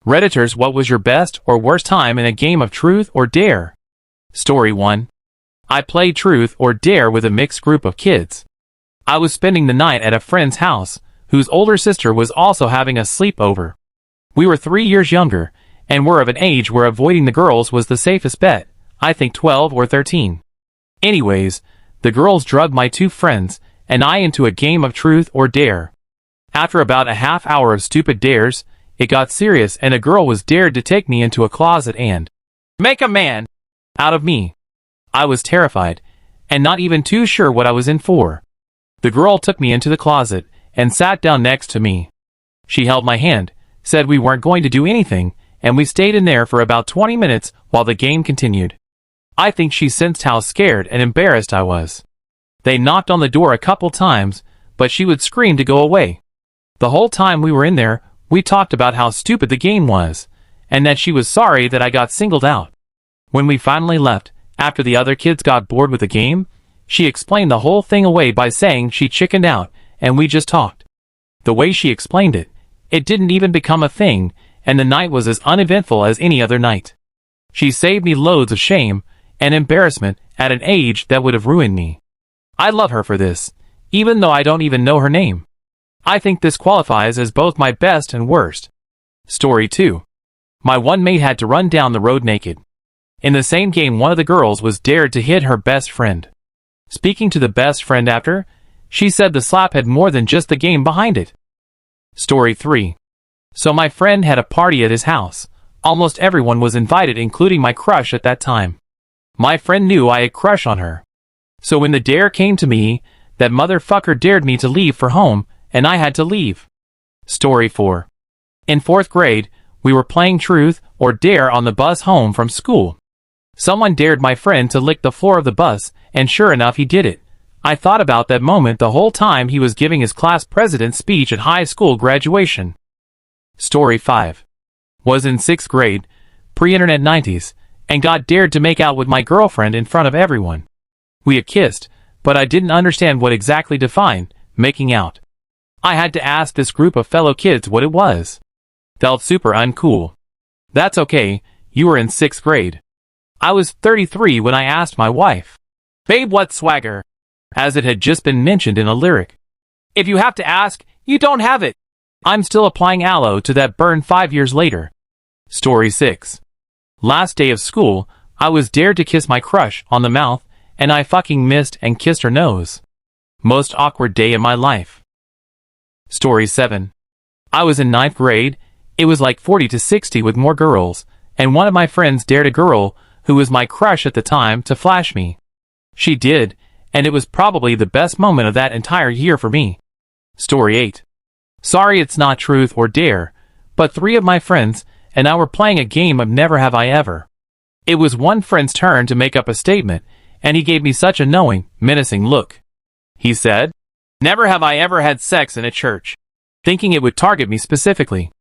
Redditors, what was your best or worst time in a game of Truth or Dare? Story 1. I played Truth or Dare with a mixed group of kids. I was spending the night at a friend's house, whose older sister was also having a sleepover. We were 3 years younger, and were of an age where avoiding the girls was the safest bet, I think 12 or 13. Anyways, the girls drugged my 2 friends, and I into a game of Truth or Dare. After about a half hour of stupid dares, it got serious and a girl was dared to take me into a closet and make a man out of me. I was terrified, and not even too sure what I was in for. The girl took me into the closet, and sat down next to me. She held my hand, said we weren't going to do anything, and we stayed in there for about 20 minutes while the game continued. I think she sensed how scared and embarrassed I was. They knocked on the door a couple times, but she would scream to go away. The whole time we were in there, we talked about how stupid the game was, and that she was sorry that I got singled out. When we finally left, after the other kids got bored with the game, she explained the whole thing away by saying she chickened out, and we just talked. The way she explained it, it didn't even become a thing, and the night was as uneventful as any other night. She saved me loads of shame and embarrassment at an age that would have ruined me. I love her for this, even though I don't even know her name. I think this qualifies as both my best and worst. Story 2. My one mate had to run down the road naked. In the same game, one of the girls was dared to hit her best friend. Speaking to the best friend after, she said the slap had more than just the game behind it. Story 3. So my friend had a party at his house. Almost everyone was invited, including my crush at that time. My friend knew I had a crush on her. So when the dare came to me, that motherfucker dared me to leave for home, and I had to leave. Story 4. In 4th grade, we were playing Truth or Dare on the bus home from school. Someone dared my friend to lick the floor of the bus, and sure enough he did it. I thought about that moment the whole time he was giving his class president speech at high school graduation. Story 5. Was in 6th grade, pre-internet 90s, and got dared to make out with my girlfriend in front of everyone. We had kissed, but I didn't understand what exactly defined making out. I had to ask this group of fellow kids what it was. Felt super uncool. That's okay, you were in 6th grade. I was 33 when I asked my wife, "Babe, what swagger?" as it had just been mentioned in a lyric. If you have to ask, you don't have it. I'm still applying aloe to that burn 5 years later. Story 6. Last day of school, I was dared to kiss my crush on the mouth, and I fucking missed and kissed her nose. Most awkward day in my life. Story 7. I was in 9th grade, it was like 40 to 60 with more girls, and one of my friends dared a girl, who was my crush at the time, to flash me. She did, and it was probably the best moment of that entire year for me. Story 8. Sorry it's not Truth or Dare, but 3 of my friends and I were playing a game of Never Have I Ever. It was one friend's turn to make up a statement, and he gave me such a knowing, menacing look. He said, "Never have I ever had sex in a church," thinking it would target me specifically.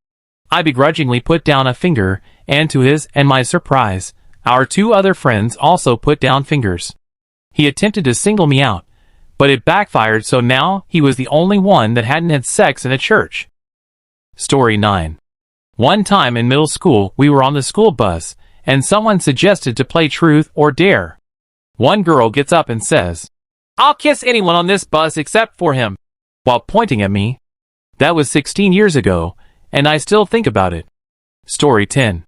I begrudgingly put down a finger, and to his and my surprise, our 2 other friends also put down fingers. He attempted to single me out, but it backfired, so now he was the only one that hadn't had sex in a church. Story 9. One time in middle school, we were on the school bus, and someone suggested to play Truth or Dare. One girl gets up and says, "I'll kiss anyone on this bus except for him," while pointing at me. That was 16 years ago, and I still think about it. Story 10.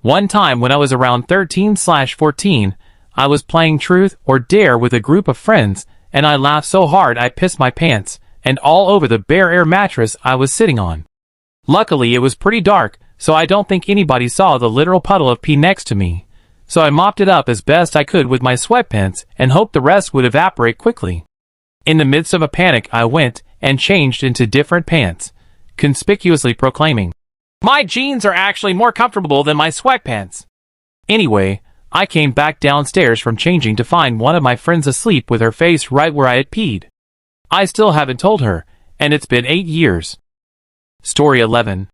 One time when I was around 13/14, I was playing Truth or Dare with a group of friends, and I laughed so hard I pissed my pants, and all over the bare air mattress I was sitting on. Luckily it was pretty dark, so I don't think anybody saw the literal puddle of pee next to me, so I mopped it up as best I could with my sweatpants and hoped the rest would evaporate quickly. In the midst of a panic I went and changed into different pants, conspicuously proclaiming, "My jeans are actually more comfortable than my sweatpants." Anyway, I came back downstairs from changing to find one of my friends asleep with her face right where I had peed. I still haven't told her, and it's been 8 years. Story 11.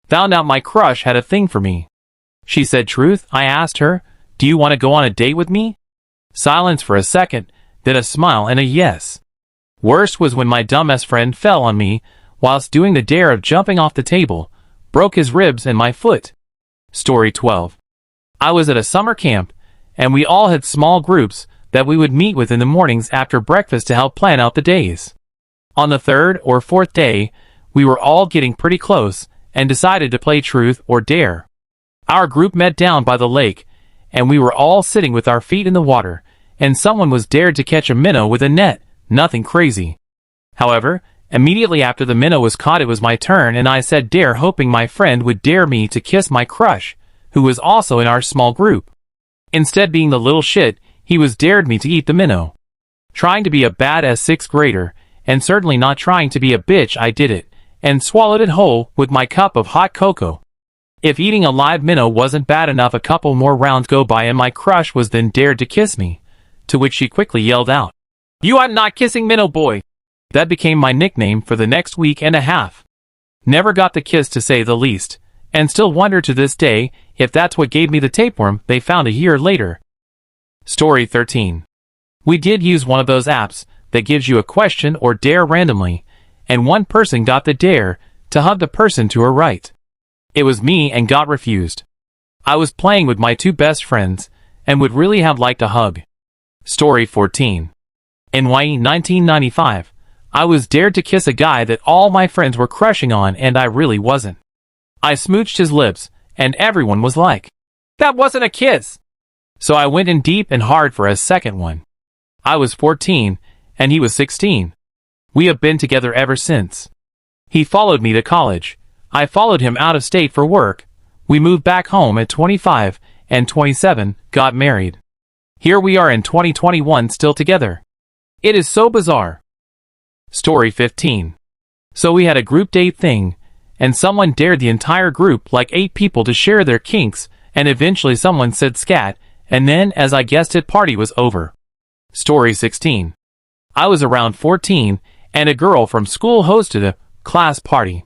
Found out my crush had a thing for me. She said, "Truth?" I asked her, "Do you want to go on a date with me?" Silence for a second, then a smile and a yes. Worst was when my dumbass friend fell on me whilst doing the dare of jumping off the table, broke his ribs and my foot. Story 12. I was at a summer camp, and we all had small groups that we would meet with in the mornings after breakfast to help plan out the days. On the third or fourth day, we were all getting pretty close and decided to play truth or dare. Our group met down by the lake, and we were all sitting with our feet in the water, and someone was dared to catch a minnow with a net. Nothing crazy. However, immediately after the minnow was caught, it was my turn, and I said dare, hoping my friend would dare me to kiss my crush, who was also in our small group. Instead, being the little shit, he was dared me to eat the minnow. Trying to be a badass sixth grader, and certainly not trying to be a bitch, I did it, and swallowed it whole with my cup of hot cocoa. If eating a live minnow wasn't bad enough, a couple more rounds go by and my crush was then dared to kiss me, to which she quickly yelled out, "You are not kissing minnow boy." That became my nickname for the next week and a half. Never got the kiss, to say the least, and still wonder to this day if that's what gave me the tapeworm they found a year later. Story 13. We did use one of those apps that gives you a question or dare randomly, and one person got the dare to hug the person to her right. It was me and got refused. I was playing with my two best friends and would really have liked a hug. Story 14. In 1995, I was dared to kiss a guy that all my friends were crushing on and I really wasn't. I smooched his lips and everyone was like, "That wasn't a kiss." So I went in deep and hard for a second one. I was 14 and he was 16. We have been together ever since. He followed me to college. I followed him out of state for work. We moved back home at 25 and 27, got married. Here we are in 2021 still together. It is so bizarre. Story 15. So we had a group date thing, and someone dared the entire group, like 8 people, to share their kinks, and eventually someone said scat, and then, as I guessed it, party was over. Story 16. I was around 14, and a girl from school hosted a class party.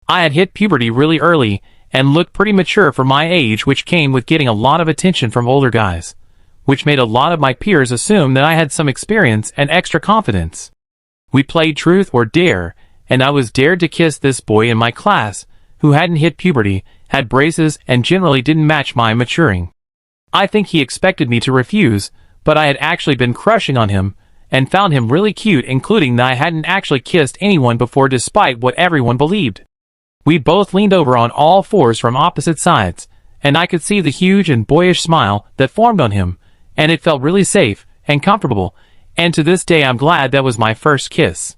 I had hit puberty really early and looked pretty mature for my age, which came with getting a lot of attention from older guys, which made a lot of my peers assume that I had some experience and extra confidence. We played truth or dare, and I was dared to kiss this boy in my class who hadn't hit puberty, had braces, and generally didn't match my maturing. I think he expected me to refuse, but I had actually been crushing on him and found him really cute, including that I hadn't actually kissed anyone before despite what everyone believed. We both leaned over on all fours from opposite sides, and I could see the huge and boyish smile that formed on him, and it felt really safe and comfortable, and to this day I'm glad that was my first kiss.